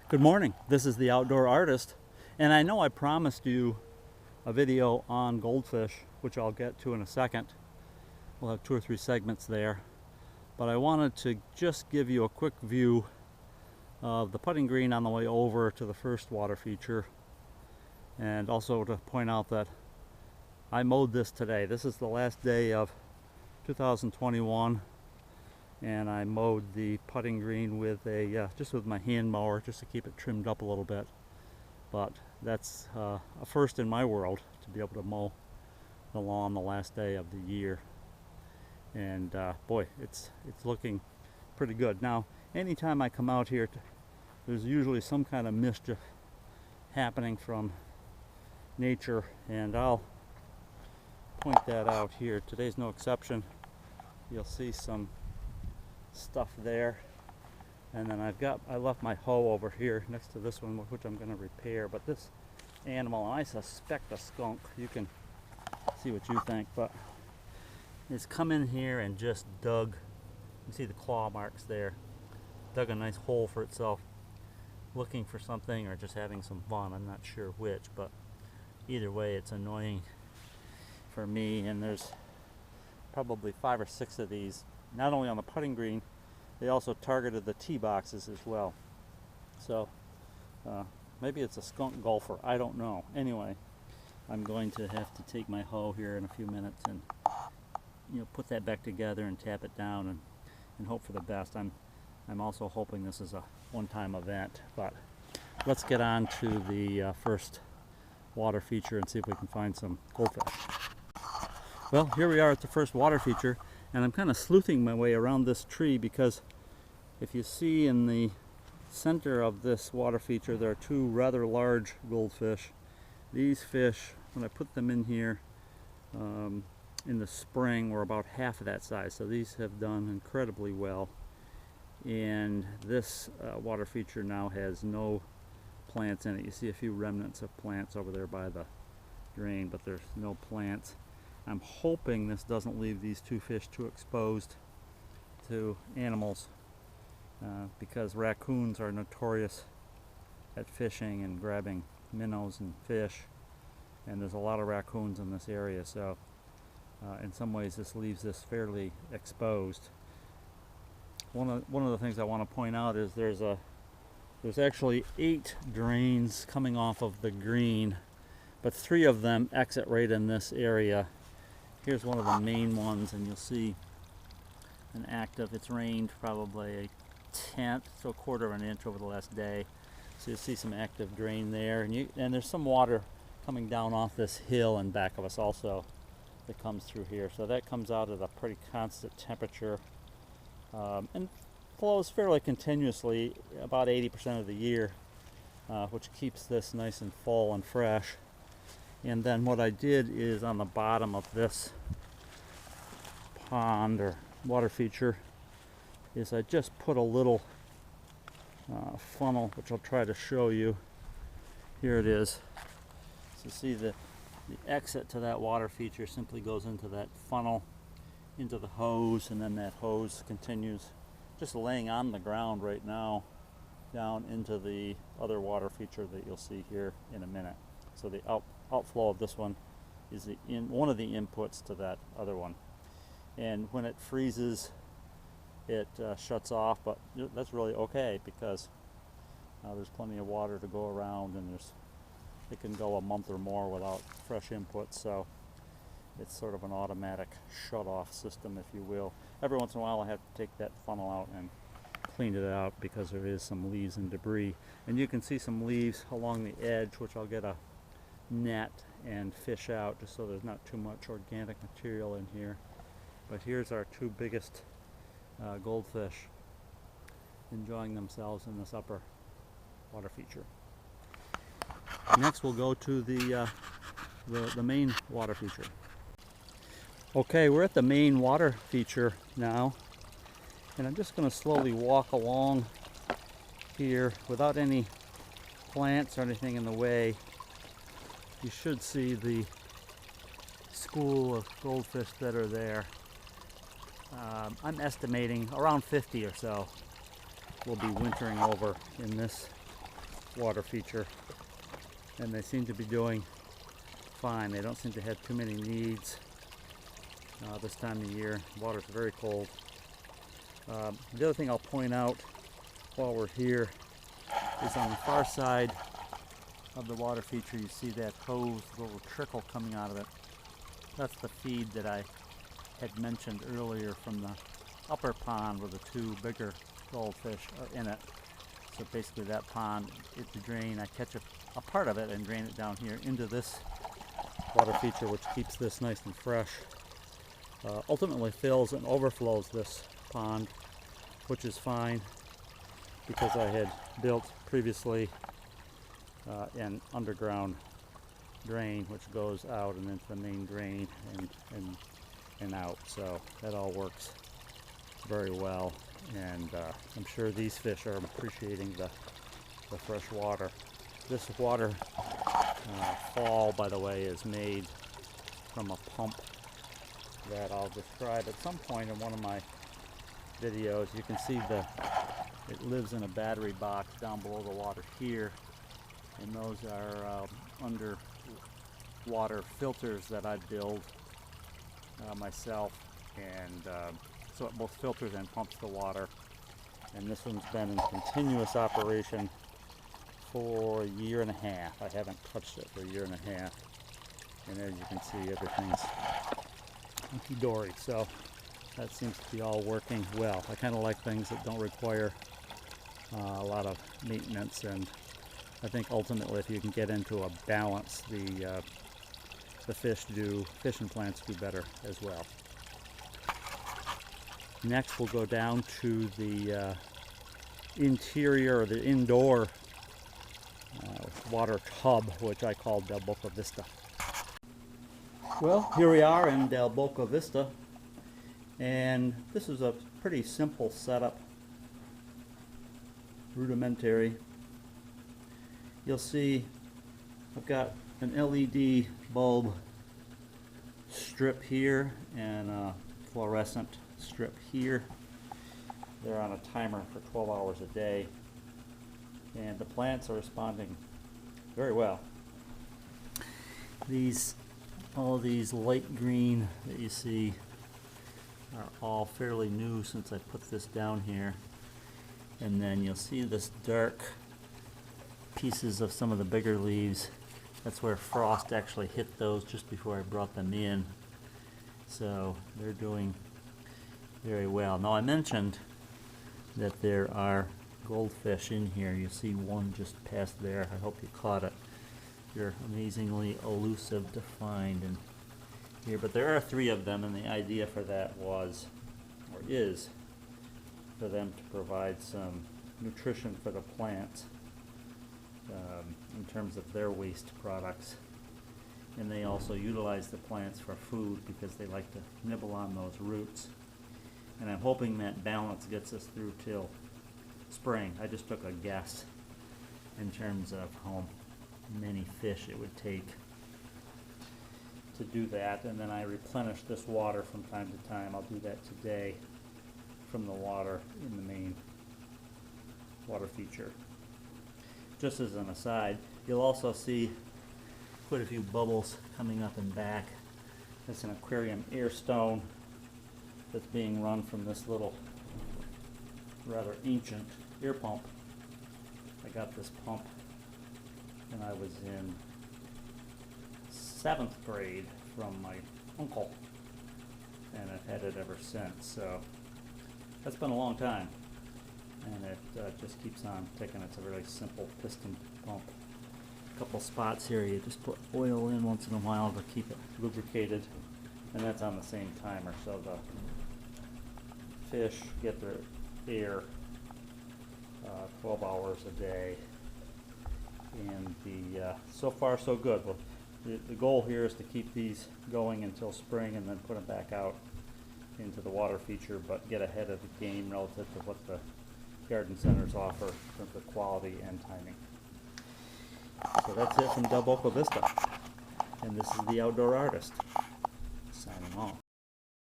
Good morning, this is the Outdoor Artist, and I know I promised you a video on goldfish, which I'll get to in a second. We'll have 2 or 3 segments there, but I wanted to just give you a quick view of the putting green on the way over to the first water feature, and also to point out that I mowed this today. This is the last day of 2021, and I mowed the putting green with a just with my hand mower, just to keep it trimmed up a little bit. But that's a first in my world, to be able to mow the lawn the last day of the year. And boy, it's looking pretty good. Now, anytime I come out here, there's usually some kind of mischief happening from nature, and I'll point that out here. Today's no exception. You'll see some stuff there, and then I left my hoe over here next to this one, which I'm going to repair. But this animal, and I suspect a skunk, you can see what you think, but it's come in here and just dug, you see the claw marks there, dug a nice hole for itself, looking for something or just having some fun. I'm not sure which, but either way it's annoying for me. And there's probably 5 or 6 of these, not only on the putting green, they also targeted the tee boxes as well. So maybe it's a skunk golfer, I don't know. Anyway, I'm going to have to take my hoe here in a few minutes and put that back together and tap it down and hope for the best. I'm also hoping this is a one-time event, but let's get on to the first water feature and see if we can find some goldfish. Well, here we are at the first water feature, and I'm kind of sleuthing my way around this tree, because if you see in the center of this water feature, there are 2 rather large goldfish. These fish, when I put them in here in the spring, were about half of that size, so these have done incredibly well. And this water feature now has no plants in it. You see a few remnants of plants over there by the drain, but there's no plants. I'm hoping this doesn't leave these 2 fish too exposed to animals, because raccoons are notorious at fishing and grabbing minnows and fish, and there's a lot of raccoons in this area, so in some ways this leaves this fairly exposed. One of the things I want to point out is there's actually 8 drains coming off of the green, but 3 of them exit right in this area. Here's one of the main ones, and you'll see an active, it's rained probably 1/10 to 1/4 of an inch over the last day. So you'll see some active drain there, and there's some water coming down off this hill in back of us also that comes through here. So that comes out at a pretty constant temperature and flows fairly continuously about 80% of the year, which keeps this nice and full and fresh. And then what I did is, on the bottom of this pond or water feature, is I just put a little funnel, which I'll try to show you. Here it is. So see the exit to that water feature simply goes into that funnel, into the hose, and then that hose continues just laying on the ground right now down into the other water feature that you'll see here in a minute. So the outflow of this one is one of the inputs to that other one, and when it freezes it shuts off, but that's really okay, because there's plenty of water to go around, and it can go a month or more without fresh input, so it's sort of an automatic shut-off system, if you will. Every once in a while I have to take that funnel out and clean it out, because there is some leaves and debris, and you can see some leaves along the edge, which I'll get a net and fish out just so there's not too much organic material in here. But here's our 2 biggest goldfish enjoying themselves in this upper water feature. Next we'll go to the main water feature. Okay, we're at the main water feature now, and I'm just going to slowly walk along here without any plants or anything in the way. You should see the school of goldfish that are there. I'm estimating around 50 or so will be wintering over in this water feature, and they seem to be doing fine. They don't seem to have too many needs this time of year. Water's very cold. The other thing I'll point out while we're here is on the far side of the water feature, you see that hose, the little trickle coming out of it. That's the feed that I had mentioned earlier from the upper pond where the two bigger goldfish are in it. So basically that pond, it's a drain. I catch a part of it and drain it down here into this water feature, which keeps this nice and fresh. Ultimately fills and overflows this pond, which is fine because I had built previously an underground drain which goes out and into the main drain and out. So that all works very well, and I'm sure these fish are appreciating the fresh water. This water fall, by the way, is made from a pump that I'll describe at some point in one of my videos. You can see it lives in a battery box down below the water here, and those are underwater filters that I build myself, and so it both filters and pumps the water. And this one's been in continuous operation for a year and a half. I haven't touched it for a year and a half, and as you can see, everything's hunky-dory. So that seems to be all working well. I kind of like things that don't require a lot of maintenance, and I think ultimately if you can get into a balance, the fish and plants do better as well. Next we'll go down to the interior, or the indoor water tub, which I call Del Boca Vista. Well, here we are in Del Boca Vista, and this is a pretty simple setup, rudimentary. You'll see I've got an LED bulb strip here and a fluorescent strip here. They're on a timer for 12 hours a day, and the plants are responding very well. All these light green that you see are all fairly new since I put this down here, and then you'll see this dark pieces of some of the bigger leaves. That's where frost actually hit those just before I brought them in, so they're doing very well. Now I mentioned that there are goldfish in here. You see one just past there. I hope you caught it. They're amazingly elusive to find in here, but there are 3 of them, and the idea for that was, or is, for them to provide some nutrition for the plants in terms of their waste products. And they also utilize the plants for food because they like to nibble on those roots. And I'm hoping that balance gets us through till spring. I just took a guess in terms of how many fish it would take to do that, and then I replenish this water from time to time. I'll do that today from the water in the main water feature. Just as an aside, you'll also see quite a few bubbles coming up and back. It's an aquarium air stone that's being run from this little rather ancient air pump. I got this pump when I was in 7th grade from my uncle, and I've had it ever since. So that's been a long time, and it just keeps on ticking. It's a really simple piston pump. A couple spots here you just put oil in once in a while to keep it lubricated, and that's on the same timer, so the fish get their air 12 hours a day. And so far so good. Well, the goal here is to keep these going until spring and then put them back out into the water feature, but get ahead of the game relative to what the garden centers offer in terms of quality and timing. So that's it from Del Boca Vista, and this is the Outdoor Artist signing off.